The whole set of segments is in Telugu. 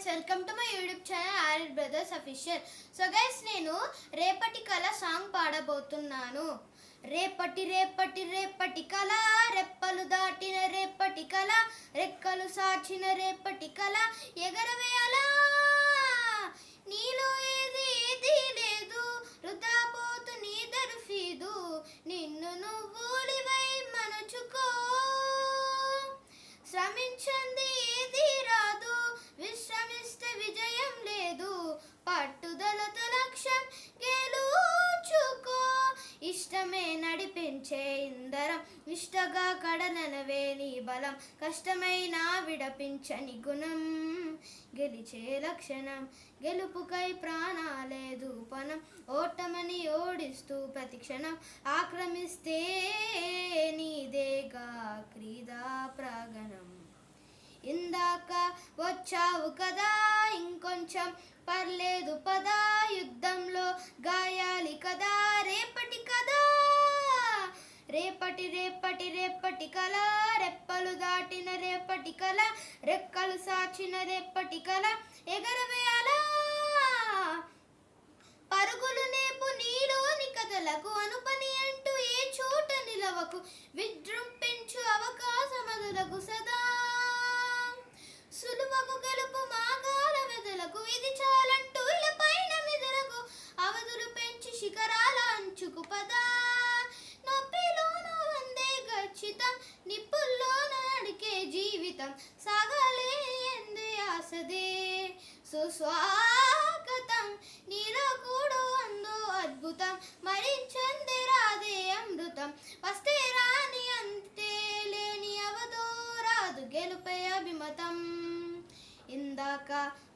Welcome to my YouTube channel RL brothers official. So guys, నేను రేపటి కళ సాంగ్ పాడబోతున్నాను. రేపటి రేపటి రేపటి కళ, రెప్పలు దాటిన రేపటి కళ, రెక్కలు సాచిన రేపటి కళ, ఎగరవేయాలా నీలో ఏది లేదు, వృధా పోతు నీ దర్ఫీదు, నిన్ను నువ్వులివై మనచుకో, శ్రమించంది ఏది రాదు, విశ్రమిస్తే విజయం లేదు, పట్టుదలతో లక్ష్యం గెలుచుకో, ఇష్టమే నడిపించే ఇందరం, నిష్టగా కడననవే నీ బలం, కష్టమైన విడపించని గుణం, గెలిచే లక్షణం, గెలుపుకై ప్రాణాలే దూపనం, ఓటమని ఓడిస్తూ ప్రతిక్షణం, ఆక్రమిస్తే నీదేగా క్రీడా ప్రాగణం. ఇందాక వచ్చావు కదా, ఇంకొంచెం పర్లేదు పదా, యుద్ధంలో గాయాలి కదా రేపటి కదా, రేపటి రేపటి రేపటి కళ, రెప్పలు దాటిన రేపటి కళ, రెక్కలు సాచిన రేపటి కళ, ఎగరవేయాలా పరుగులు నేపు నీలోని కథలకు, అనుపని అంటూ ఏ చోట నిలవకు, విజృంభించు అవకాశమదులకు సదా, సులువకు గెలుపు మాగాల వెదలకు, ఇది చాలంటూ ఇలా పైన మెదలకు, అవధులు పెంచి శిఖరాల అంచుకు పదా, నొప్పిలోనూ అందే గచ్చితం, నిప్పుల్లోన నడికే జీవితం, సాగాలే ఎందే ఆసదే సుస్వాగతం, నీలో కూడా అందో అద్భుతం, మరించందే రాదే అమృతం, వస్తే రాని అంతే లేని అవదో రాదు గెలుపే అభిమతం. ఇందాక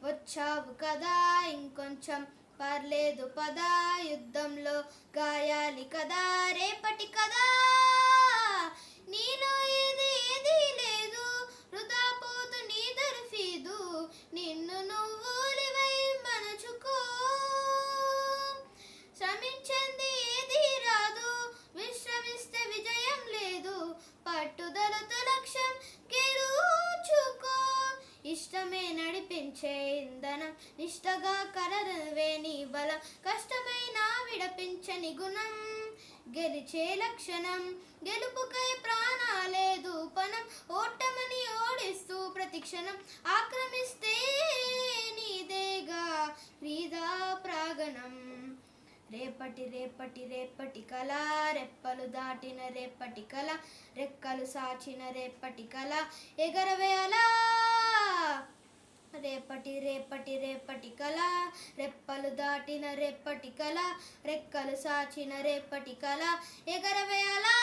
వచ్చావు కదా, ఇంకొంచెం పర్లేదు పదా, యుద్ధంలో గాయాలి కదా రేపటి కదా, నీలో ఏది లేదు, వృధా పోతు నీ దర్ఫీదు, నిన్ను నువ్వులివై మనచుకో, శ్రమించంది ఏది రాదు, విశ్రమిస్తే విజయం లేదు, పట్టుదలతో లక్ష్యం గెలుచుకో, ఇష్టమే నడిపించే ఇంధనం, నిష్టగా కలరవే నీ బలం, కష్టమైన విడపించని గుణం, గెలిచే లక్షణం, గెలుపుకై ప్రాణాలే దూపనం, ఓటమని ఓడిస్తూ ప్రతిక్షణం, ఆక్రమిస్తే నీదేగా క్రీడా ప్రాగణం. రేపటి రేపటి రేపటి కళ, రెప్పలు దాటిన రేపటి కళ, రెక్కలు సాచిన రేపటి కళ, ఎగరవేయాలా రేపటి రేపటి రేపటి కళ, రెప్పలు దాటిన రేపటి కళ, రెక్కలు సాచిన రేపటి కళ, ఎగరవేయాలా.